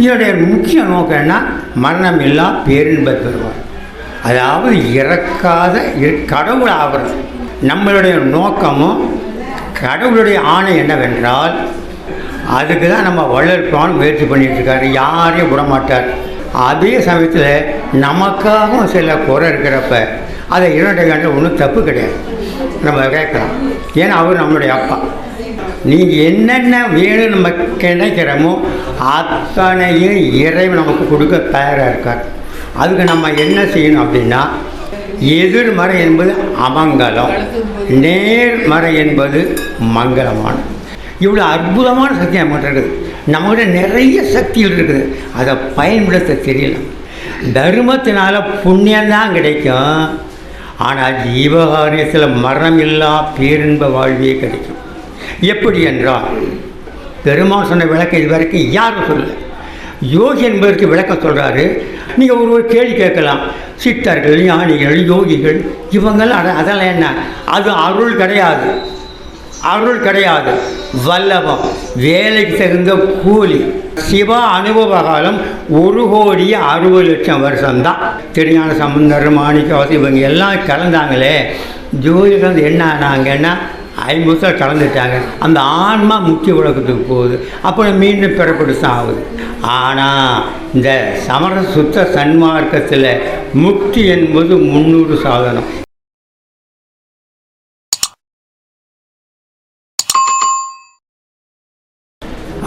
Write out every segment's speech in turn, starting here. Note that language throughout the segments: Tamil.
இதனுடைய முக்கிய நோக்கம் என்ன? மரணம் இல்லா பேரின்பத் பெறுவார். அதாவது இறக்காத கடவுள் ஆகிறது. நம்மளுடைய நோக்கமும் கடவுளுடைய ஆணை என்னவென்றால், அதுக்கு தான் நம்ம வள்ளல்பான் முயற்சி பண்ணிகிட்டு இருக்காரு. யாரையும் விடமாட்டார். அதே சமயத்தில் நமக்காகவும் சில குறை இருக்கிறப்ப அதை இரண்டை கண்டு ஒன்றும் தப்பு கிடையாது, நம்ம கேட்கலாம். ஏன்னா அவர் நம்மளுடைய அப்பா. நீங்கள் என்னென்ன வேணும் நம்ம கிடைக்கிறோமோ அத்தனையும் இறைவன் நமக்கு கொடுக்க தயாராக இருக்கார். அதுக்கு நம்ம என்ன செய்யணும் அப்படின்னா, எதிர்மறை என்பது அமங்கலம், நேர்மறை என்பது மங்களமான. இவ்வளோ அற்புதமான சக்தி நம்மகிட்ட இருக்குது. நம்மகிட்ட நிறைய சக்திகள் இருக்குது, அதை பயன்படுத்த தெரியல. தர்மத்தினால புண்ணியம்தான் கிடைக்கும், ஆனால் ஜீவகாரியத்தில் மரணம் இல்லா பேரின்ப வாழ்வே கிடைக்கும். எப்படி என்றால், பெருமாள் சொன்ன விளக்கம் இது வரைக்கும் யாரும் சொல்லலை. யோகி என்பதற்கு விளக்கம் சொல்கிறாரு. நீங்கள் ஒரு கேள்வி கேட்கலாம், சித்தர்கள், ஞானிகள், யோகிகள் இவங்கெல்லாம் அதெல்லாம் என்ன? அது அருள் கிடையாது, அருள் கிடையாது, வல்லபம், வேலைக்கு தகுந்த கூலி. சிவா அனுபவ காலம் 1,60,00,000 வருஷம்தான். திருஞான சம்பந்தர், மாணிக்கவாசகர் இவங்க எல்லாம் கலந்தாங்களே, ஜோதிடம் என்ன ஆனாங்கன்னா 50 கலந்துட்டாங்க. அந்த ஆன்மா முக்கிய உலகத்துக்கு போகுது, அப்புறம் மீண்டும் பிறப்படுத்தான் ஆகுது. ஆனால் இந்த சமர சுத்த சன்மார்க்கத்தில் முக்தி என்பது 300 சாதனம்.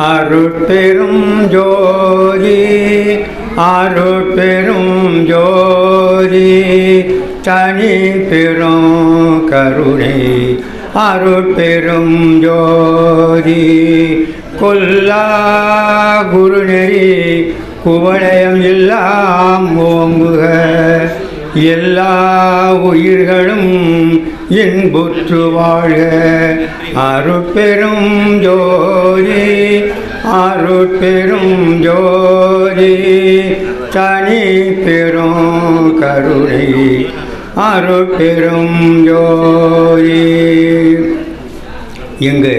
அருட்பெரும் ஜோதி அருட்பெரும் ஜோதி தனி பெரும் கருணை அருட்பெரும் ஜோதி கொல்லா குருநெறி குவலயம் எல்லாம் ஓங்குக. எல்லா உயிர்களும் இன்புற்று வாழ்க. அருட்பெரும் ஜோதி அருட்பெரும் ஜோதி தனி பெரும் கருணை அருட்பெரும் ஜோதி. இங்கு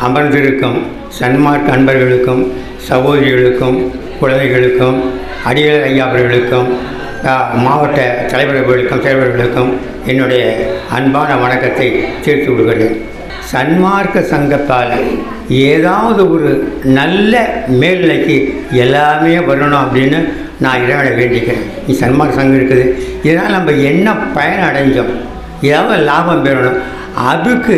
அமர்ந்திருக்கும் சன்மார்க்க அன்பர்களுக்கும் சகோதரிகளுக்கும் குழந்தைகளுக்கும் அடிகள் ஐயா அவர்களுக்கும் மாவட்ட தலைவர்களுக்கும் என்னுடைய அன்பான வணக்கத்தை சேர்த்து விடுகிறேன். சன்மார்க்க சங்கத்தால் ஏதாவது ஒரு நல்ல மேல்நிலைக்கு எல்லாமே வரணும் அப்படின்னு நான் இறைவனை வேண்டிக்கிறேன். சன்மார்க்க சங்கம் இருக்குது, இதனால் நம்ம என்ன பயன் அடைஞ்சோம், ஏதாவது லாபம் பெறணும். அதுக்கு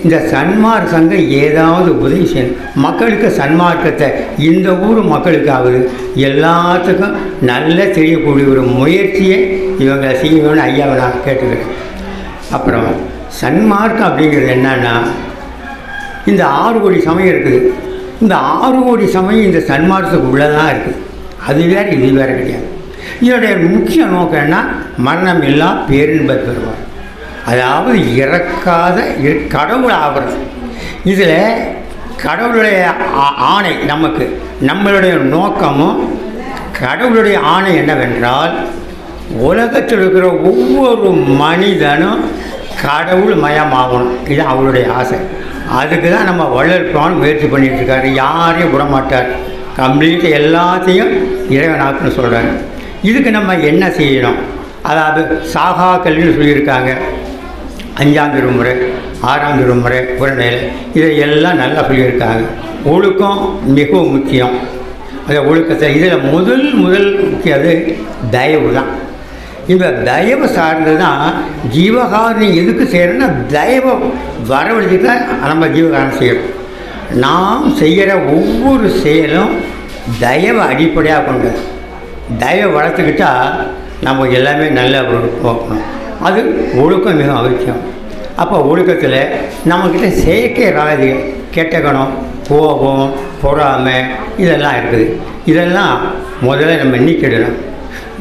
இந்த சன்மார்க்க சங்கம் ஏதாவது உதவி செய்யணும். மக்களுக்கு சன்மார்க்கத்தை இந்த ஊர் மக்களுக்காவது எல்லாத்துக்கும் நல்ல செய்யக்கூடிய ஒரு முயற்சியை இவங்க செய்யணும்னு ஐயாவை நான் கேட்டுக்கிறேன். அப்புறம் சன்மார்க்கம் அப்படிங்கிறது என்னன்னா, இந்த 6 கோடி சமயம் இருக்குது. இந்த 6 கோடி சமயம் இந்த சன்மார்க்கத்துக்கு உள்ளதான் இருக்குது. அது வேறு இது வேறு கிடையாது. இதனுடைய முக்கிய நோக்கம் என்ன? மரணம் இல்லா பேரின்பத் பெறுவார். அதாவது இறக்காத கடவுள் ஆகிறது. இதில் கடவுளுடைய ஆணை நமக்கு, நம்மளுடைய நோக்கமும் கடவுளுடைய ஆணை என்னவென்றால், உலகத்தில் இருக்கிற ஒவ்வொரு மனிதனும் கடவுள் மயமாகணும். இது அவருடைய ஆசை. அதுக்கு தான் நம்ம வள்ளல்பான் முயற்சி பண்ணிகிட்டு இருக்காரு. யாரையும் விடமாட்டார். கம்ப்ளீட்டாக எல்லாத்தையும் இறைவனாக்குன்னு சொல்கிறாங்க. இதுக்கு நம்ம என்ன செய்யணும்? அதாவது சாகா கல்வின்னு சொல்லியிருக்காங்க. 5ஆம் திருமுறை, 6ஆம் திருமுறை, புறநிலை, இதையெல்லாம் நல்லா சொல்லியிருக்காங்க. ஒழுக்கம் மிகவும் முக்கியம். அந்த ஒழுக்கத்தை இதில் முதல் முக்கியம் அது தயவு தான். இந்த தயவு சார்ந்து தான் ஜீவகாரணம் எதுக்கு செய்கிறோன்னா, தயவை வரவழைச்சி தான் நம்ம ஜீவகாரணம் செய்கிறோம். நாம் செய்கிற ஒவ்வொரு செயலும் தயவை அடிப்படையாக கொண்டது. தயவை வளர்த்துக்கிட்டால் நம்ம எல்லாமே நல்லா போகணும். அது ஒழுக்கம் மிக அவசியம். அப்போ ஒழுக்கத்தில் நம்மக்கிட்ட செயற்கை ராதி, கெட்ட குணம், கோபம், பொறாமை இதெல்லாம் இருக்குது. இதெல்லாம் முதல்ல நம்ம நீக்கிடணும்.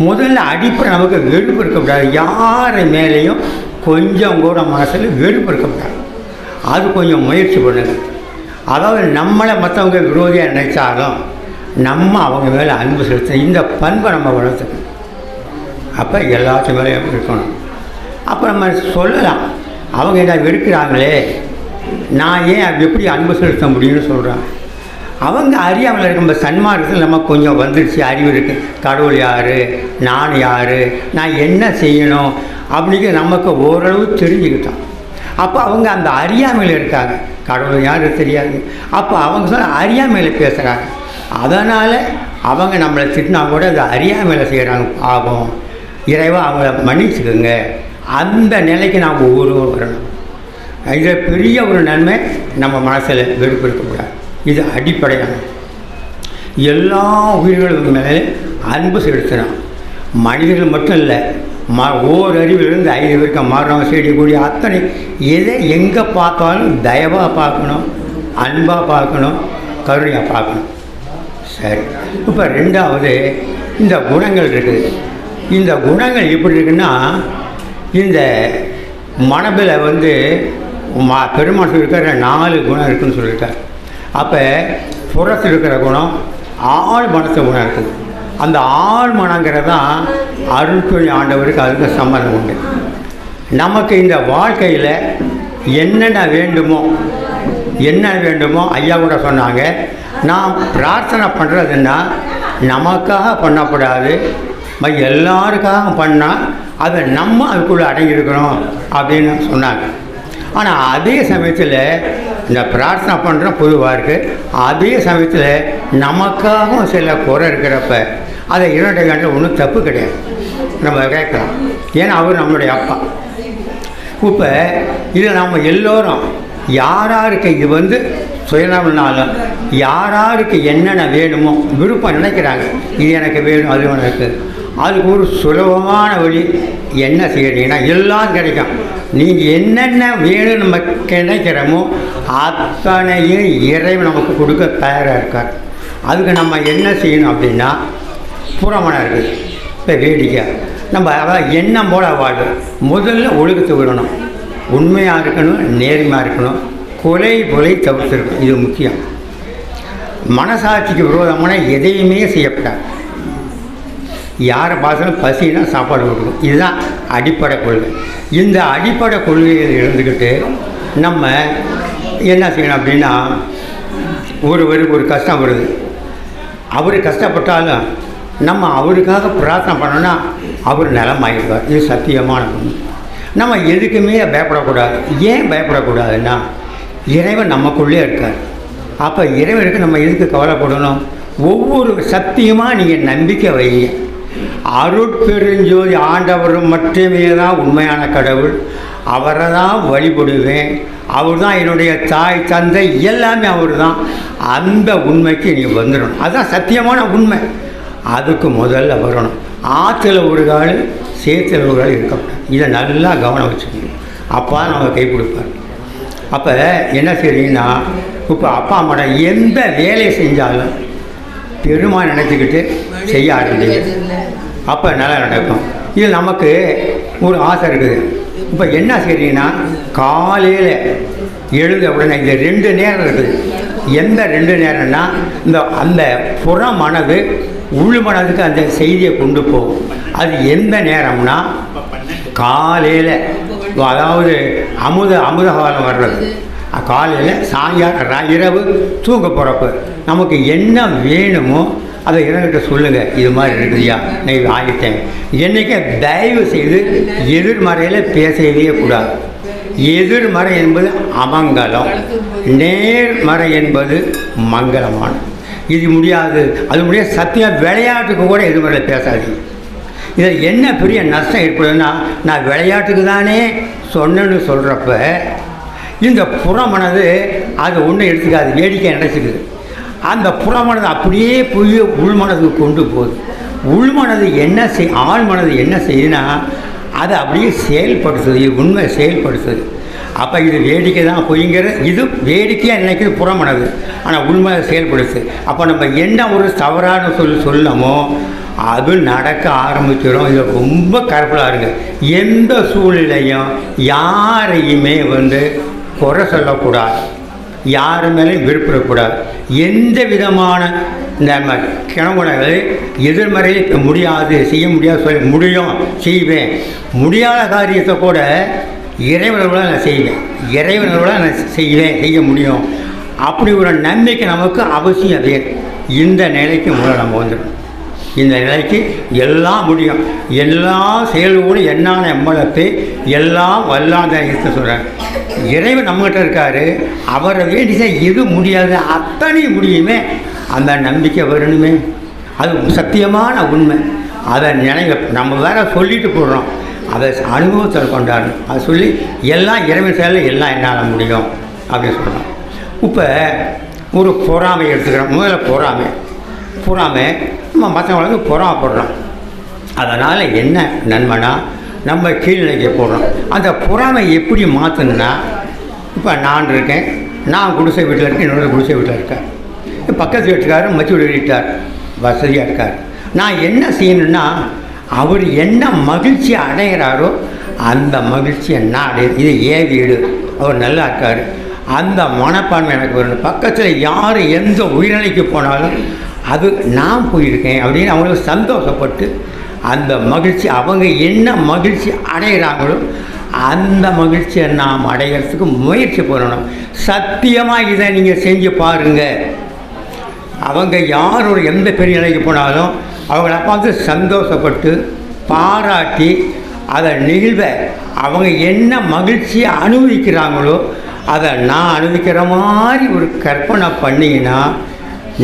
முதல்ல அடிப்படை நமக்கு வெறுப்பு இருக்கக்கூடாது. யார் மேலேயும் கொஞ்சம் கூட மனசில் வெறுப்பு இருக்கக்கூடாது. அது கொஞ்சம் முயற்சி பண்ணுங்க. அதாவது நம்மளை மற்றவங்க விரோதியாக நினைச்சாலும் நம்ம அவங்க மேலே அன்பு செலுத்த இந்த பண்பை நம்ம வளர்த்துக்கணும். அப்போ எல்லாத்து மேலேயும் இருக்கணும். அப்போ நம்ம சொல்லலாம், அவங்க என்ன வெறுக்கிறாங்களே, நான் ஏன் எப்படி அன்பு செலுத்த முடியும்னு சொல்கிறாங்க. அவங்க அறியாமல் இருக்கும்போது சன்மார்க்கத்தில் நம்ம கொஞ்சம் வந்துடுச்சு, அறிவு இருக்குது, கடவுள் யார், நான் யார், நான் என்ன செய்யணும் அப்படிங்கிற நமக்கு ஓரளவு தெரிஞ்சுக்கிட்டோம். அப்போ அவங்க அந்த அறியாமையில் இருக்காங்க, கடவுள் யாரும் தெரியாது. அப்போ அவங்க சொல்ல அறியாமையில் பேசுகிறாங்க. அதனால் அவங்க நம்மளை திட்டினா கூட அது அறியாமையில் செய்கிறாங்க. பாவம், இறைவா அவங்கள மன்னிச்சுக்குங்க. அந்த நிலைக்கு நாம் ஒவ்வொருவரும் வரணும். இதில் பெரிய ஒரு நன்மை நம்ம மனசில் வெறுப்பு இருக்கக்கூடாது. இது அடிப்படையான எல்லா உயிர்களும் மேலே அன்பு செலுத்தணும். மனிதர்கள் மட்டும் இல்லை, ஓரறிவிலிருந்து 5 பேருக்கு மரம் செடி கொடி அத்தனை எதை எங்கே பார்த்தாலும் தயவாக பார்க்கணும், அன்பாக பார்க்கணும், கருணையாக பார்க்கணும். சரி, இப்போ 2வது இந்த குணங்கள் இருக்குது. இந்த குணங்கள் எப்படி இருக்குன்னா, இந்த மனபில் பெருமாள் சொல்லியிருக்காரு 4 குணம் இருக்குதுன்னு சொல்லியிருக்காரு. அப்போ புறத்தில் இருக்கிற குணம் ஆழ் மனத்து குணம் இருக்குது. அந்த ஆழ் மனங்கிறது தான் அருள்தொழி ஆண்டவருக்கு அதுக்கு சம்மந்தம் உண்டு. நமக்கு இந்த வாழ்க்கையில் என்னென்ன வேண்டுமோ ஐயா கூட சொன்னாங்க, நாம் பிரார்த்தனை பண்ணுறதுன்னா நமக்காக பண்ணக்கூடாது, எல்லாருக்காக பண்ணால் அதை நம்ம அதுக்குள்ளே அடங்கியிருக்கணும் அப்படின்னு சொன்னாங்க. ஆனால் அதே சமயத்தில் இந்த பிரார்த்தனை பண்ணுற பொதுவாக இருக்குது, அதே சமயத்தில் நமக்காகவும் சில குறை இருக்கிறப்ப அதை இரண்டை கண்டு ஒன்றும் தப்பு கிடையாது, நம்ம கேட்கலாம். ஏன்னா அவர் நம்மளுடைய அப்பா. இப்போ இதில் நம்ம எல்லோரும் யாராருக்கு இது சுயநலம்னாலும் யாராருக்கு என்னென்ன வேணுமோ விருப்பம் நினைக்கிறாங்க, இது எனக்கு வேணும் அது எனக்கு, அதுக்கு ஒரு சுலபமான வழி என்ன செய்யறீங்கன்னா எல்லாம் கிடைக்கும். நீங்கள் என்னென்ன வேணும் நம்ம கிடைக்கிறோமோ அத்தனையும் இறைவன் நமக்கு கொடுக்க தயாராக இருக்கார். அதுக்கு நம்ம என்ன செய்யணும் அப்படின்னா, புறமணம் இருக்குது. இப்போ வேடிக்கை நம்ம அதான் எண்ணம் போல வாழ்வு. முதல்ல ஒழுக்கத்தை விடணும், உண்மையாக இருக்கணும், நேர்மையாக இருக்கணும், கொலை தவிர்த்திருக்கணும். இது முக்கியம். மனசாட்சிக்கு விரோதமான எதையுமே செய்யப்படாது. யாரை பார்த்தாலும் பசினா சாப்பாடு கொடுக்கணும். இதுதான் அடிப்படை கொள்கை. இந்த அடிப்படை கொள்கையில் இருந்துக்கிட்டு நம்ம என்ன செய்யணும் அப்படின்னா, ஒருவருக்கு ஒரு கஷ்டம் வருது, அவர் கஷ்டப்பட்டாலும் நம்ம அவருக்காக பிரார்த்தனை பண்ணோன்னா அவர் நலமாகிடுவார். இது சத்தியமான ஒன்று. நம்ம எதுக்குமே பயப்படக்கூடாது. ஏன் பயப்படக்கூடாதுன்னா, இறைவன் நமக்குள்ளே இருக்கார். அப்போ இறைவனுக்கு நம்ம எதுக்கு கவலைப்படணும்? ஒவ்வொரு சத்தியமாக நீங்கள் நம்பிக்கை வைங்க. அருட்பெருஞ்சோதி ஆண்டவர் மட்டுமே தான் உண்மையான கடவுள், அவரை தான் வழிபடுவேன், அவர் தான் என்னுடைய தாய் தந்தை எல்லாமே அவர் தான். அந்த உண்மைக்கு நீங்கள் வந்துடணும். அதுதான் சத்தியமான உண்மை. அதுக்கு முதல்ல வரணும். ஆற்றுல ஒரு கால் சேத்துல ஒரு கால் இருக்கப்படும். இதை நல்லா கவனம் வச்சுக்கணும். அப்பா நம்ம கை கொடுப்பார். அப்போ என்ன செய்றீங்கன்னா, இப்போ அப்பா அம்மா எந்த வேலையை செஞ்சாலும் பெருமாள் நினச்சிக்கிட்டு செய்ய ஆரம்பிங்க. அப்போ நல்லா நடக்கும். இது நமக்கு ஒரு ஆசை இருக்குது. இப்போ என்ன செய்றீங்கன்னா, காலையில் எழுந்த உடனே இந்த 2 நேரம் இருக்குது. எந்த 2 நேரம்னா, அந்த புற மனது உள் மனதுக்கு அந்த செய்தியை கொண்டு போகும். அது எந்த நேரம்னா, காலையில், அதாவது அமுத காலம் வர்றது, காலையில், சாயங்காலம், இரவு தூங்க போகிறப்ப நமக்கு என்ன வேணுமோ அதை இறைவன்கிட்ட சொல்லுங்கள். இது மாதிரி இருக்குதுயா, நான் ஆகிட்டேன். என்றைக்கு தயவு செய்து எதிர்மறையில் பேசவே கூடாது. எதிர்மறை என்பது அமங்கலம், நேர்மறை என்பது மங்களமான. இது முடியாது, அது முடியாது. சத்தியம் விளையாட்டுக்கு கூட எதிர்மறையில் பேசாதீங்க. இதில் என்ன பெரிய நஷ்டம் ஏற்படுதுன்னா, நான் விளையாட்டுக்கு தானே சொன்னேன்னு சொல்கிறப்ப இந்த புறமனது அது ஒன்றும் எடுத்துக்காது, வேடிக்கை நினச்சிக்குது. அந்த புறமனது அப்படியே போய் உள்மனதுக்கு கொண்டு போகுது. உள்மனது என்ன ஆழ்மனது என்ன செய்யுதுன்னா, அதை அப்படியே செயல்படுத்துது. இது உண்மை செயல்படுத்துது. அப்போ இது வேடிக்கை தான் பொய்ங்கிறது. இது வேடிக்கையாக நினைக்கிறது புறமனது, ஆனால் உண்மையை செயல்படுத்து. அப்போ நம்ம என்ன ஒரு தவறான சொல்லமோ அது நடக்க ஆரம்பிச்சிடும். இது ரொம்ப கேர்ஃபுல்லாக இருங்க. எந்த சூழ்நிலையும் யாரையுமே குறை சொல்லக்கூடாது, யாரு மேலேயும் விருப்பப்படக்கூடாது. எந்த விதமான நம்ம கிணங்குணங்களை எதிர்மறையில் முடியாது, செய்ய முடியாது சொல்லி முடியும், செய்வேன். முடியாத காரியத்தை கூட இறைவனோட நான் செய்வேன், இறைவனோட நான் செய்ய முடியும். அப்படி ஒரு நம்பிக்கை நமக்கு அவசியம் வேணும். இந்த நிலைக்கு முதல்ல நம்ம வந்துடும். இந்த நிலைக்கு எல்லாம் முடியும். எல்லா செயல்களும் என்னான எம்மளத்தை எல்லாம் வல்லாத இருக்க சொல்கிறார். இறைவன் நம்மகிட்ட இருக்கார். அவரை வேண்டிய எது முடியாது அத்தனை முடியுமே. அந்த நம்பிக்கை வரணுமே. அது சத்தியமான உண்மை. அதை நினைவு நம்ம வேற சொல்லிட்டு போடுறோம். அதை அனுபவத்தில் கொண்டாடணும். அதை சொல்லி எல்லாம் இறைவன் செயலில் எல்லாம் என்னால் முடியும் அப்படின்னு சொல்கிறோம். இப்போ ஒரு பொறாமை எடுத்துக்கிறோம். முதல்ல பொறாமை நம்ம மற்றவங்களுக்கு பொறாமப்படுறோம். அதனால் என்ன நன்மைனா நம்ம கீழ்நிலைக்கு போடுறோம். அந்த பொறாமை எப்படி மாற்றணுன்னா, இப்போ நான் இருக்கேன், நான் குடிசை வீட்டில் இருக்கேன், என்னோட குடிசை வீட்டில் இருக்கேன். பக்கத்து வீட்டுக்காரர் மச்சு வீட்டார், வசதியாக இருக்கார். நான் என்ன செய்யணுன்னா, அவர் என்ன மகிழ்ச்சி அடைகிறாரோ அந்த மகிழ்ச்சியை நான் அடைய. இது ஏன் வீடு, அவர் நல்லா இருக்கார், அந்த மனப்பான்மை எனக்கு வரணும். பக்கத்தில் யார் எந்த உயிரிழைக்கு போனாலும் அது நான் போயிருக்கேன் அப்படின்னு அவங்களுக்கு சந்தோஷப்பட்டு அந்த மகிழ்ச்சி, அவங்க என்ன மகிழ்ச்சி அடைகிறாங்களோ அந்த மகிழ்ச்சியை நாம் அடைகிறதுக்கு முயற்சி பண்ணணும். சத்தியமாக இதை நீங்கள் செஞ்சு பாருங்கள். அவங்க யாரோட எந்த பெரிய நிலைக்கு போனாலும் அவங்கள பார்த்து சந்தோஷப்பட்டு பாராட்டி அதை நிகழ்வை அவங்க என்ன மகிழ்ச்சியை அனுபவிக்கிறாங்களோ அதை நான் அனுபவிக்கிற மாதிரி ஒரு கற்பனை பண்ணிங்கன்னா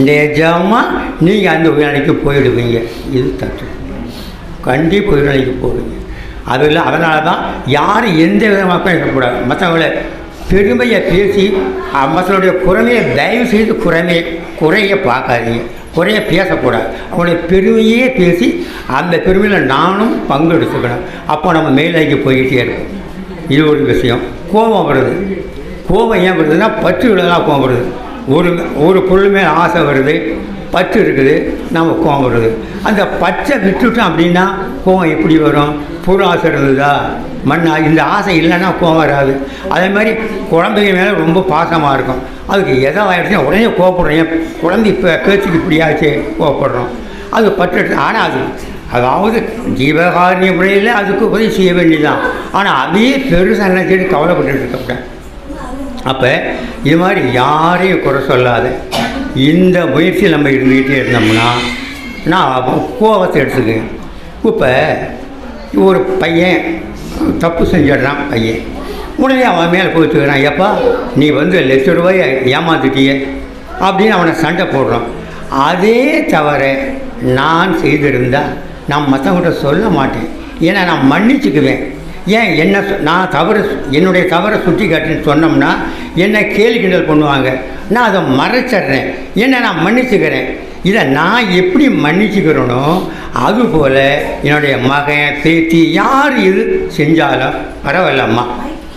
நிஜமாக நீங்கள் அந்த உயிரிழைக்கு போயிடுவீங்க. இது தட்டு, கண்டிப்பாக உயிரிழைக்கு போவீங்க. அதில் அதனால தான் யாரும் எந்த விதமாக இருக்கக்கூடாது. மற்றவங்கள பெருமையை பேசி மற்றவங்களுடைய குறைமையை தயவு செய்து குறைய பார்க்காதீங்க, குறைய பேசக்கூடாது. அவங்களுடைய பெருமையே பேசி அந்த பெருமையில் நானும் பங்கு எடுத்துக்கணும். அப்போ நம்ம மேலாக்கி போய்கிட்டே இருக்கும். இது ஒரு விஷயம். கோபம் வருது. கோபம் ஏன் வருதுன்னா பற்று விடலாம் கோபம் வருது. ஒரு பொருள் மேலே ஆசை வருது, பற்று இருக்குது, நம்ம கோபம் வருது. அந்த பச்சை விட்டுட்டோம் அப்படின்னா கோபம் எப்படி வரும்? பொருள் ஆசை இருந்ததா மண்ணா, இந்த ஆசை இல்லைன்னா கோபம் வராது. அதே மாதிரி குழந்தைங்க மேலே ரொம்ப பாசமாக இருக்கும். அதுக்கு எதை ஆகிடுச்சுன்னா உடனே கோவப்படுறோம். ஏன் குழந்தை இப்போ பேச்சுக்கு இப்படியாச்சு கோவப்படுறோம். அது பற்று. ஆனால் அதாவது ஜீவகாரணிய முறையில் அதுக்கு உதவி செய்ய வேண்டியதுதான். ஆனால் அதே பெருசாக நினைச்சிட்டு கவலைப்பட்டு இருக்கக்கூடாது. அப்போ இது மாதிரி யாரையும் குறை சொல்லாத இந்த முயற்சியில் நம்ம இருந்துக்கிட்டே இருந்தோம்னா நான் கோபத்தை எடுத்துக்கேன். இப்போ ஒரு பையன் தப்பு செஞ்சிடுறான். பையன் உடனே அவன் மேலே போச்சுக்கிறான், எப்பா நீ ₹1,00,000 ஏமாந்துட்டிய அப்படின்னு அவனை சண்டை போடுறான். அதே தவிர நான் செய்திருந்தால் நான் மற்றவங்கிட்ட சொல்ல மாட்டேன். ஏன்னா நான் மன்னிச்சுக்குவேன். ஏன் நான் என்னுடைய தவறை சுட்டி காட்டுன்னு சொன்னோம்னா என்னை கேலி கிண்டல் பண்ணுவாங்க. நான் அதை மறைச்சிட்றேன். ஏன்னா நான் மன்னிச்சுக்கிறேன். இதை நான் எப்படி மன்னிச்சுக்கிறேனோ அதுபோல் என்னுடைய மகன் பேத்தி யார் இது செஞ்சாலும் பரவாயில்லம்மா,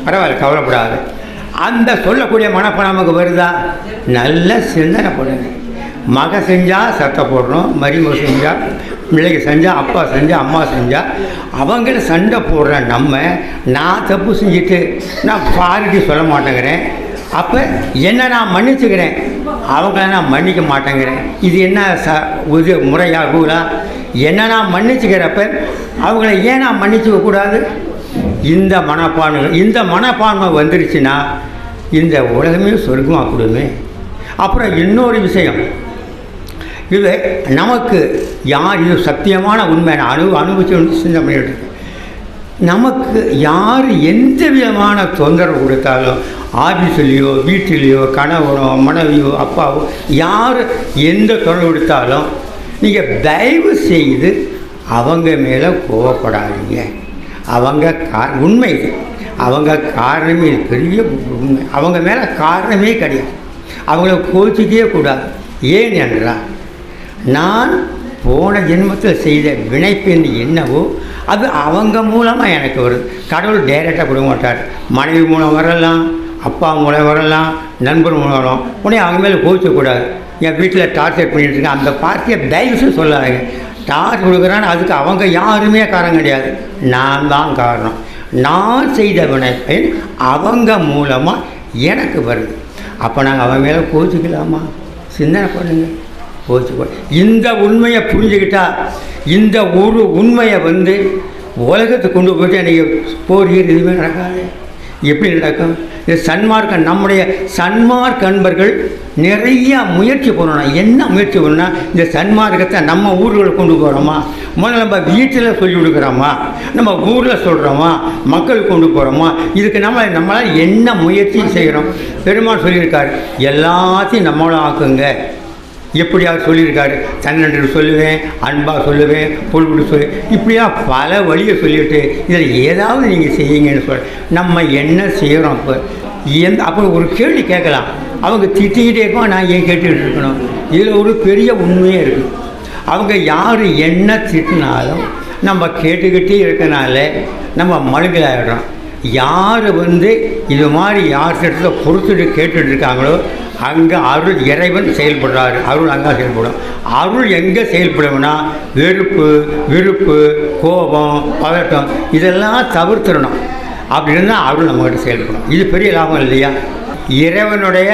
பரவாயில்ல, கவலைப்படாது. அந்த சொல்லக்கூடிய மனப்பணம் நமக்கு வருதா? நல்ல சிந்தனை பண்ணுங்க. மகன் செஞ்சால் சட்டை போடுறோம், மருமக செஞ்சால், பிள்ளைக்கு செஞ்சால், அப்பா செஞ்சால், அம்மா செஞ்சால், அவங்கள சண்டை போடுற நான் தப்பு செஞ்சுட்டு நான் பாரிட்டி சொல்ல மாட்டேங்கிறேன். அப்போ என்ன நான் மன்னிச்சுக்கிறேன், அவங்கள நான் மன்னிக்க மாட்டேங்கிறேன். இது என்ன இது முறையாகுங்களா? என்ன நான் மன்னிச்சுக்கிறப்ப அவங்கள ஏன் நான் மன்னிச்சுக்கக்கூடாது? இந்த மனப்பான்மை வந்துருச்சுன்னா இந்த உலகமே சொர்க்கமாக கொடுமே. அப்புறம் இன்னொரு விஷயம், இது நமக்கு யார் இது சத்தியமான உண்மை அனுபவிச்சு சிந்தனை பண்ணிட்டு இருக்கு. நமக்கு யார் எந்த விதமான தொந்தரவு கொடுத்தாலும், ஆஃபீஸ்லேயோ வீட்டிலேயோ கணவனோ மனைவியோ அப்பாவோ யார் எந்த தொந்தரவு கொடுத்தாலும் நீங்கள் தயவு செய்து அவங்க மேலே கோவப்படாதீங்க. அவங்க உண்மை இது, அவங்க காரணமே இது, பெரிய உண்மை. அவங்க மேலே காரணமே கிடையாது. அவங்கள கோச்சிக்கவே கூடாது. ஏன் என்றால் நான் போன ஜென்மத்தில் செய்த வினைப்பெண் என்னவோ அது அவங்க மூலமாக எனக்கு வருது. கடவுள் டைரெக்டாக கொடுக்க மாட்டார். மனைவி மூலம் வரலாம், அப்பா மூலம் வரலாம், நண்பர் மூலம் வரலாம். உடனே அவங்க மேலே கோச்சிக்கக்கூடாது. என் வீட்டில் டார்ச்சர் பண்ணிகிட்டு இருக்கேன், அந்த பார்ட்டியை தயவுசு சொல்லாதீங்க. டார்ச்சர் கொடுக்குறான்னு அதுக்கு அவங்க யாருமே காரணம் கிடையாது, நான் தான் காரணம். நான் செய்த வினைப்பெண் அவங்க மூலமாக எனக்கு வருது. அப்போ நாங்கள் அவன் மேலே கோச்சிக்கலாமா? சிந்தனை பண்ணுங்கள். கோச்சிக்கோ. இந்த உண்மையை புரிஞ்சுக்கிட்டா இந்த ஒரு உண்மையை உலகத்துக்கு கொண்டு போய்ட்டு நீங்கள் போர் எதுவுமே நடக்காது. எப்படி நடக்கும்? இது சன்மார்க்க நம்முடைய சன்மார்க்க அன்பர்கள் நிறைய முயற்சி பண்ணணும். என்ன முயற்சி பண்ணால் இந்த சன்மார்க்கத்தை நம்ம ஊர்களில் கொண்டு போகிறோமா, முதல்ல நம்ம வீட்டில் சொல்லி கொடுக்குறோமா, நம்ம ஊரில் சொல்கிறோமா, மக்களுக்கு கொண்டு போகிறோமா, இதுக்கு நம்மளால் என்ன முயற்சி செய்கிறோம்? பெருமாள் சொல்லியிருக்காரு, எல்லாத்தையும் நம்மளும் ஆக்குங்க. எப்படியாவது சொல்லியிருக்காரு, தன்னன்று சொல்லுவேன், அன்பாக சொல்லுவேன், பொழுது சொல்லு, இப்படியா பல வழியை சொல்லிவிட்டு இதில் ஏதாவது நீங்கள் செய்யுங்கன்னு நம்ம என்ன செய்கிறோம்? அப்போ ஒரு கேள்வி கேட்கலாம், அவங்க திட்டிக்கிட்டே இருக்கோம், நான் ஏன் கேட்டுக்கிட்டு இருக்கணும்? இதில் ஒரு பெரிய உண்மையே இருக்குது. அவங்க யார் என்ன திட்டினாலும் நம்ம கேட்டுக்கிட்டே இருக்கனால நம்ம மழுங்கலாயிடுறோம். யார் இது மாதிரி யார் திட்டத்தை பொறுத்துட்டு கேட்டுட்டு இருக்காங்களோ அங்கே அருள் இறைவன் செயல்படுறாரு. அருள் அங்கே செயல்படும். அருள் எங்கே செயல்படும்னா வெறுப்பு, விருப்பு, கோபம், பதட்டம் இதெல்லாம் தவிர்த்துடணும். அப்படி இருந்தால் அருள் நம்மகிட்ட செயல்படும். இது பெரிய லாபம் இல்லையா? இறைவனுடைய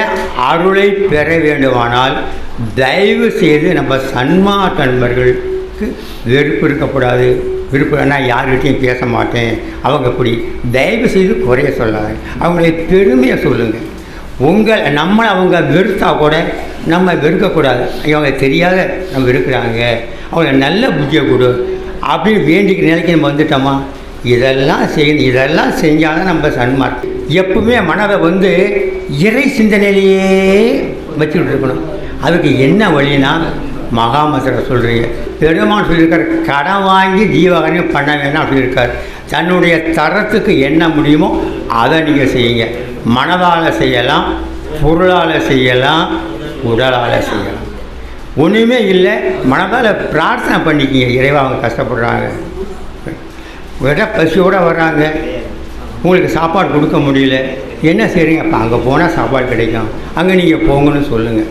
அருளை பெற வேண்டுமானால் தயவு செய்து நம்ம சன்மார்க்க நண்பர்களுக்கு வெறுப்பு இருக்கக்கூடாது. விருப்பம்னா யார்கிட்டையும் பேச மாட்டேன், அவங்க இப்படி தயவு செய்து குறைய சொல்லாது, அவங்களை பெருமையை சொல்லுங்கள். நம்மளை அவங்க வெறுத்தா கூட நம்ம வெறுக்கக்கூடாது. அவங்க தெரியாத நம்ம இருக்கிறாங்க, அவங்க நல்ல புத்தியை கொடு அப்படின்னு வேண்டிக்கிற நிலைக்கு நம்ம வந்துட்டோமா? இதெல்லாம் செஞ்சால் தான் நம்ம சன்மார்க்கம். எப்பவுமே மனதை இறை சிந்தனையிலேயே வச்சுக்கிட்டு இருக்கணும். அதுக்கு என்ன வழினா மகாமந்திர சொல்கிறீங்க. பெருமான் சொல்லியிருக்கார், கடன் வாங்கி ஜீவகாரியம் பண்ண வேணாம் சொல்லியிருக்கார். தன்னுடைய தரத்துக்கு என்ன முடியுமோ அதை நீங்கள் செய்யுங்க. மனதால் செய்யலாம், பொருளால் செய்யலாம், உடலால் செய்யலாம். ஒன்றுமே இல்லை, மனதால் பிரார்த்தனை பண்ணிக்கிங்க. இறைவா அவங்க கஷ்டப்படுறாங்க, விட பசியோடு வர்றாங்க, உங்களுக்கு சாப்பாடு கொடுக்க முடியல, என்ன செய்கிறீங்க? அப்போ அங்கே போனால் சாப்பாடு கிடைக்கும், அங்கே நீங்கள் போங்கன்னு சொல்லுங்கள்.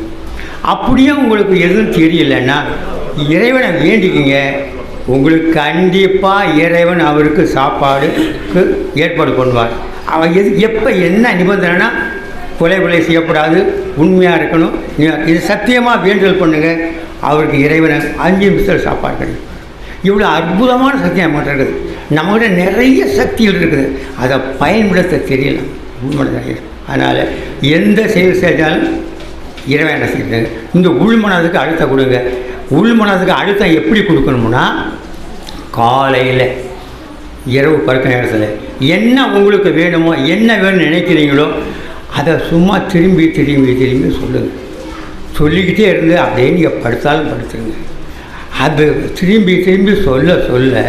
அப்படியே உங்களுக்கு எதுவும் தெரியலன்னா இறைவனை வேண்டிக்கிங்க. உங்களுக்கு கண்டிப்பாக இறைவன் அவருக்கு சாப்பாடுக்கு ஏற்பாடு பண்ணுவார். அவன் எப்போ என்ன நிபந்தனைனா கொலை செய்யக்கூடாது, உண்மையாக இருக்கணும், இது சத்தியமாக வேண்டுதல் பண்ணுங்கள், அவருக்கு இறைவனை 5 நிமிஷத்தில் சாப்பாடு கிடைக்கும். இவ்வளோ அற்புதமான சக்தி நம்மகிட்ட இருக்குது. நம்மகிட்ட நிறைய சக்திகள் இருக்குது, அதை பயன்படுத்த தெரியல. உண்மை. அதனால் எந்த செயல் செஞ்சாலும் இறைவன் என்ன செய்யுங்க, இந்த உள்மனதுக்கு அழுத்தம் கொடுங்க. உள்மனதுக்கு அழுத்தம் எப்படி கொடுக்கணும்னா காலையில் இரவு படுக்க நேரத்தில் என்ன உங்களுக்கு வேணுமோ, என்ன வேணும்னு நினைக்கிறீங்களோ அதை சும்மா திரும்பி சொல்லுங்கள். சொல்லிக்கிட்டே இருந்து அப்படியே நீங்கள் படுத்தாலும் படுத்துருங்க. அது திரும்பி சொல்ல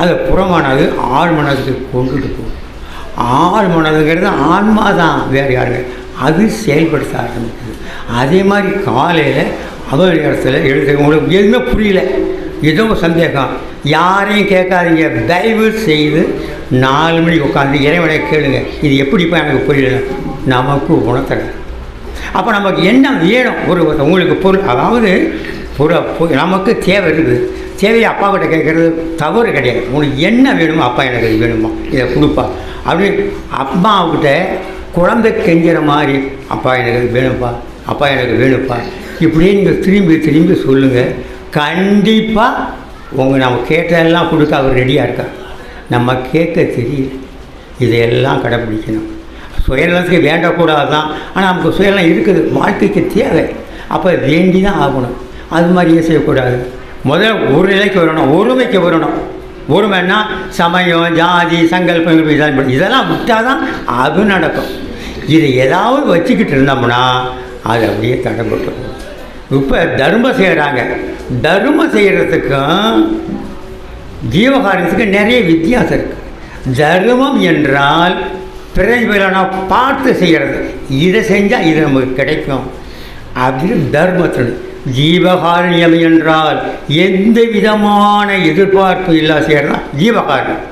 அதை புறமானது ஆழ்மனதுக்கு கொண்டுட்டு போகும். ஆழ்மனதுங்கிறது ஆன்மா தான், வேறு யாருங்க, அது செயல்படுத்த ஆரம்பிக்குது. அதே மாதிரி காலையில் அவள் இடத்துல எழுத உங்களுக்கு எதுவுமே புரியல, ஏதோ சந்தேகம், யாரையும் கேட்காதீங்க. தயவு செய்து 4 மணிக்கு உட்காந்து இறைவனை கேளுங்க, இது எப்படிப்பா எனக்கு புரியல, நமக்கு உணர்த்தலை. அப்போ நமக்கு என்ன வேணும், உங்களுக்கு பொருள், அதாவது நமக்கு தேவை இருக்குது. தேவையை அப்பா கிட்ட கேட்குறது தவறு கிடையாது. உங்களுக்கு என்ன வேணுமோ, அப்பா எனக்கு இது வேணுமா, இதை கொடுப்பா அப்படின்னு அம்மாவுக்கிட்ட குழந்தை கெஞ்சிற மாதிரி, அப்பா எனக்கு வேணும்ப்பா, அப்பா எனக்கு வேணும்ப்பா, இப்படியே நீங்கள் திரும்பி சொல்லுங்கள். கண்டிப்பாக நம்ம கேட்டதெல்லாம் கொடுக்க அவர் ரெடியாக இருக்கார். நம்ம கேட்க தெரியல, இதையெல்லாம் கடைப்பிடிக்கணும். சுயநலத்துக்கு வேண்டக்கூடாது தான், ஆனால் நமக்கு சுயநலம் இருக்குது, வாழ்க்கைக்கு தேவை, அப்போ வேண்டி தான் ஆகணும். அது மாதிரியே செய்யக்கூடாது. முதல்ல ஒரு நிலைக்கு வரணும், ஒருமைக்கு வரணும். ஒருமைன்னா சமயம், ஜாதி, சங்கல்பங்கள் இதெல்லாம் விட்டால் தான் அது நடக்கும். இதை ஏதாவது வச்சுக்கிட்டு இருந்தோம்னா அது அப்படியே தடைப்பட்டு போகும். இப்போ தர்மம் செய்கிறாங்க, தர்மம் செய்கிறதுக்கும் ஜீவகாரியத்துக்கு நிறைய வித்தியாசம் இருக்குது. தர்மம் என்றால் பிறகு பார்த்து செய்கிறது, இதை செஞ்சால் இது நமக்கு கிடைக்கும் அப்படின்னு தர்மத்தில். ஜீவகாரியம் என்றால் எந்த விதமான எதிர்பார்ப்பு இல்லா செய்கிறதா ஜீவகாரியம்.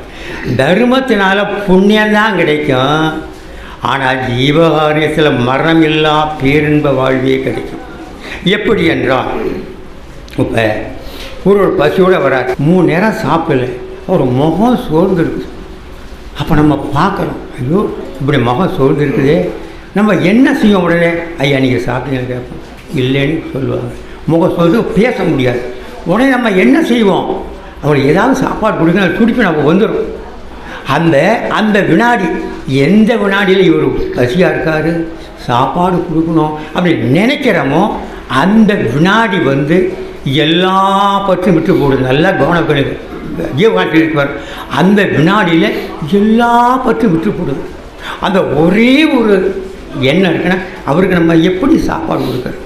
தர்மத்தினால புண்ணியம்தான் கிடைக்கும், ஆனால் ஜீவகாரியத்தில் மரணம் இல்லா பேரின்ப வாழ்வே கிடைக்கும். எப்படி என்றால், இப்போ ஒரு பசியோடு வராது, 3 நேரம் சாப்பிடல, ஒரு முகம் சோர்ந்துருக்கு. அப்போ நம்ம பார்க்குறோம், ஐயோ இப்படி முகம் சோர்ந்துருக்குதே, நம்ம என்ன செய்வோம்? உடனே ஐயா நீங்கள் சாப்பிட்டீங்கன்னு கேட்போம், இல்லைன்னு சொல்லுவாங்க. முகம் சோர்ந்து பேச முடியாது. உடனே நம்ம என்ன செய்வோம்? அவங்களுக்கு ஏதாவது சாப்பாடு கொடுக்க துடிப்பு நம்ம வந்துடும். அந்த அந்த வினாடி எந்த வினாடியில் இவர் பசியாக இருக்கார், சாப்பாடு கொடுக்கணும் அப்படி நினைக்கிறோமோ அந்த வினாடி வந்து எல்லா பற்றும் விட்டு போடுது. நல்லா கவனப்படுது. ஜீவகாந்தி இருப்பார், அந்த வினாடியில் எல்லா பற்றும் விட்டு போடுது. அந்த ஒரே ஒரு எண்ணம் இருக்குன்னா அவருக்கு நம்ம எப்படி சாப்பாடு கொடுக்குறோம்,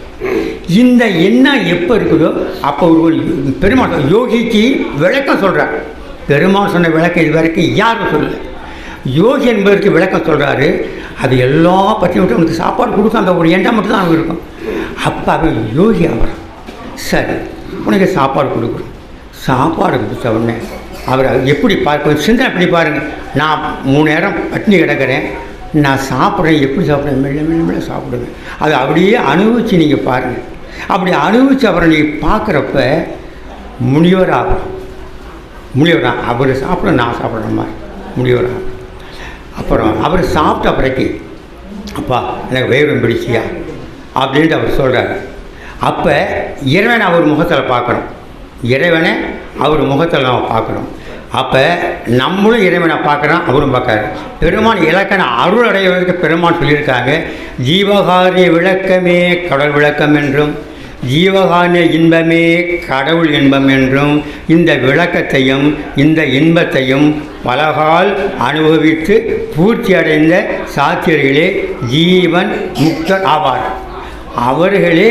இந்த எண்ணம் எப்போ இருக்குதோ அப்போ ஒரு பெருமாள் யோகிக்கு விளக்கம் சொல்கிறார். பெருமாள் சொன்ன விளக்கம் இது வரைக்கும் யாரும் சொல்லலை. யோகி என்பதற்கு விளக்கம் சொல்கிறாரு. அது எல்லா பற்றியும் விட்டு அவனுக்கு சாப்பாடு கொடுக்கும் அந்த ஒரு எண்ணம் மட்டும் தான் அவனுக்கு இருக்கும். அப்போ அவன் யோகி ஆகிறான். சரி, உனக்கு சாப்பாடு கொடுக்குறோம். சாப்பாடு கொடுத்த உடனே அவர் எப்படி பார்க்க சிந்தனை பண்ணி பாருங்கள். நான் 3 நேரம் பட்டினி கிடக்கிறேன், நான் சாப்பிட்றேன், எப்படி சாப்பிட்றேன், மெல்ல மெல்ல மெல்ல சாப்பிடுவேன். அதை அப்படியே அனுபவித்து நீங்கள் பாருங்கள். அப்படி அனுபவித்து அவரை நீங்கள் பார்க்குறப்ப முனிவராக அவர் சாப்பிட நான் சாப்பிட்ற மாதிரி முனிவராக. அப்புறம் அவர் சாப்பிட்ட பிறகு அப்பா எனக்கு வயிறு பிடிச்சியா அப்படின்ட்டு அவர் சொல்கிறார். அப்போ இறைவனை அவர் முகத்தில் பார்க்குறோம், இறைவனை அவர் முகத்தில் நம்ம பார்க்குறோம். அப்போ நம்மளும் இறைவனை பார்க்குறோம், அவரும் பார்க்குறாரு. பெருமான் இலக்கண அருள் அடைவதற்கு பெருமான் சொல்லியிருக்காங்க, ஜீவகாரிய விளக்கமே கடவுள் விளக்கம் என்றும் ஜீவகாரிய இன்பமே கடவுள் இன்பம் என்றும் இந்த விளக்கத்தையும் இந்த இன்பத்தையும் பலகால் அனுபவித்து பூர்த்தி அடைந்த சாத்தியர்களே ஜீவன் முக்தர் ஆவார். அவர்களே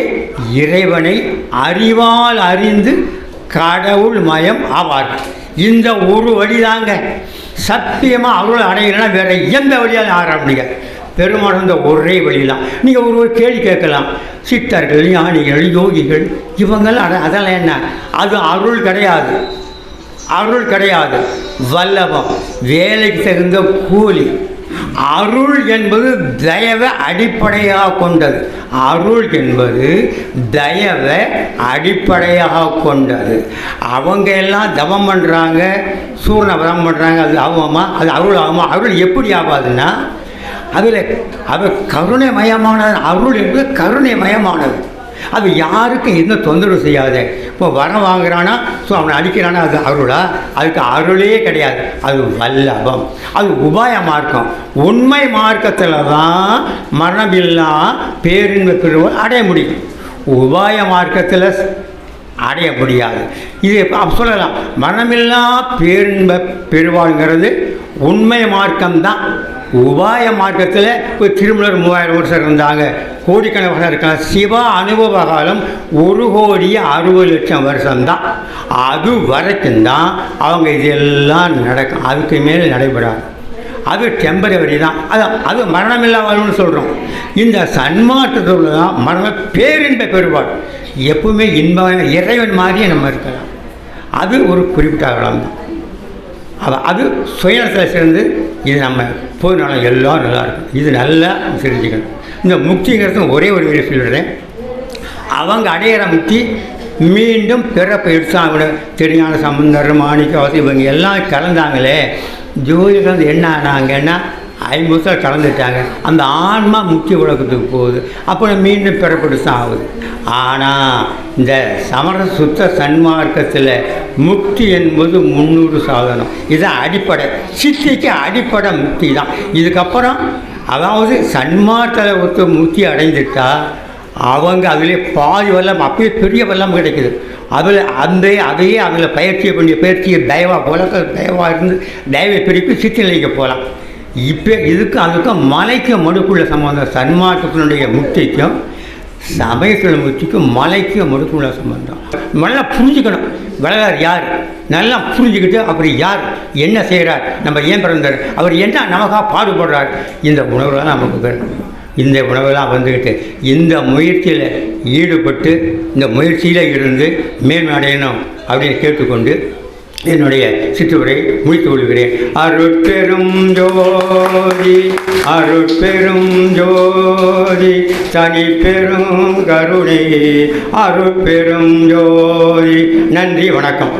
இறைவனை அறிவால் அறிந்து கடவுள் மயம் ஆவார்கள். இந்த ஒரு வழிதாங்க சத்தியமாக அருள் அடைகிறனா வேற எந்த வழியால் ஆற முடியாது. பெருமாள் இந்த ஒரே வழிதான். நீங்கள் ஒரு கேள்வி கேட்கலாம், சித்தர்கள் ஞானிகள் யோகிகள் இவங்கெல்லாம் அதெல்லாம் என்ன, அது அருள் கிடையாது, அருள் கிடையாது, வல்லபம், வேலைக்கு தகுந்த கூலி. அருள் என்பது தயவை அடிப்படையாக கொண்டது. அருள் என்பது தயவை அடிப்படையாக கொண்டது. அவங்க எல்லாம் தவம் பண்ணுறாங்க, சூர்ண தவம் பண்ணுறாங்க, அது ஆகுமா, அது அருள் ஆகுமா? அருள் எப்படி ஆகாதுன்னா அது கருணைமயமானது. அருள் என்பது கருணைமயமானது. அது யாருக்கும் எந்த தொந்தரவு செய்யாது. இப்போ வரம் வாங்குறானா, ஸோ அவனை அடிக்கிறானா, அது அருளா? அதுக்கு அருளே கிடையாது, அது வல்லபம், அது உபாய மார்க்கம். உண்மை மார்க்கத்தில் தான் மரணமில்லா பேரின்ப பெருவாள் அடைய முடியும், உபாய மார்க்கத்தில் அடைய முடியாது. இது சொல்லலாம், மரணமில்லா பேரின்ப பெருவாள்ங்கிறது உண்மை மார்க்கம்தான். உபாய மார்க்கத்தில் இப்போ திருமலர் 3000 வருஷம் இருந்தாங்க, கோடிக்கணக்காக இருக்காங்க. சிவா அனுபவ காலம் 1,60,00,000 வருஷம்தான். அது வரைக்கும் தான் அவங்க இதெல்லாம் நடக்கும், அதுக்கு மேலே நடைபெறாது. அது டெம்பரவரி தான். அது மரணமில்லா வாழ்வுன்னு சொல்கிறோம். இந்த சன்மாற்றத்தோடு தான் மரணம் பேரின்ப பெறுவாள். எப்பவுமே இன்பம் இறைவன் மாதிரியே நம்ம இருக்கலாம். அது ஒரு குறிப்பிட்ட காலம் தான். அது சுயநலத்தில் சேர்ந்து இது நம்ம போயினாலும் எல்லாம் நல்லாயிருக்கும். இது நல்லா தெரிஞ்சுக்கணும். இந்த முக்திங்கிறது ஒரே ஒரு வழி சொல்லிடுறேன். அவங்க அடையிற முக்தி மீண்டும் பிறப்பை எடுத்தாங்க. தெரியான சம்பந்தர் மாணிக்கவாசி இவங்க எல்லாம் கலந்தாங்களே, ஜோதியில் வந்து என்ன ஆனாங்கன்னா 50 வருஷம் கலந்துட்டாங்க. அந்த ஆன்மா முக்கிய உலகத்துக்கு போகுது, அப்புறம் மீண்டும் பிறப்பெடுத்து தான் ஆகுது. ஆனால் இந்த சமர சுத்த சன்மார்க்கத்தில் முக்தி என்பது 300 சாதனம். இதுதான் அடிப்படை. சித்திக்கு அடிப்படை முக்தி தான். இதுக்கப்புறம் அதாவது சன்மார்க்கத்தில் ஒருத்தர் முக்தி அடைந்துட்டா அவங்க அதிலே பாதி வெள்ளம், அப்பயே பெரிய வெள்ளம் கிடைக்குது. அதில் அதையே அதில் பயிற்சியை தயவாக இருந்து தயவை பிரிப்பு சித்திலைக்கு போகலாம். இப்போ அதுக்கும் மலைக்கும் மடுக்குள்ள சம்பந்தம். சன்மார்க்கத்தினுடைய முக்திக்கும் சமயத்தில் முக்திக்கும் மலைக்கும் மடுக்குள்ள சம்பந்தம். நல்லா புரிஞ்சுக்கணும், வளரார் யார் நல்லா புரிஞ்சுக்கிட்டு அவர் யார், என்ன செய்கிறார், நம்ம ஏன் பிறந்தார், அவர் என்ன நமக்காக பாடுபடுறார், இந்த உணவுலாம் நமக்கு வேணும். இந்த உணவெல்லாம் வந்துக்கிட்டு இந்த முயற்சியில் ஈடுபட்டு இந்த முயற்சியில் இருந்து மேன்மடையணும் அப்படின்னு கேட்டுக்கொண்டு என்னுடைய சிற்றுரை முடித்து கொள்கிறேன். அருட்பெரும் ஜோதி அருட்பெரும் ஜோதி தனி பெரும் கருணை அருட்பெரும் ஜோதி. நன்றி, வணக்கம்.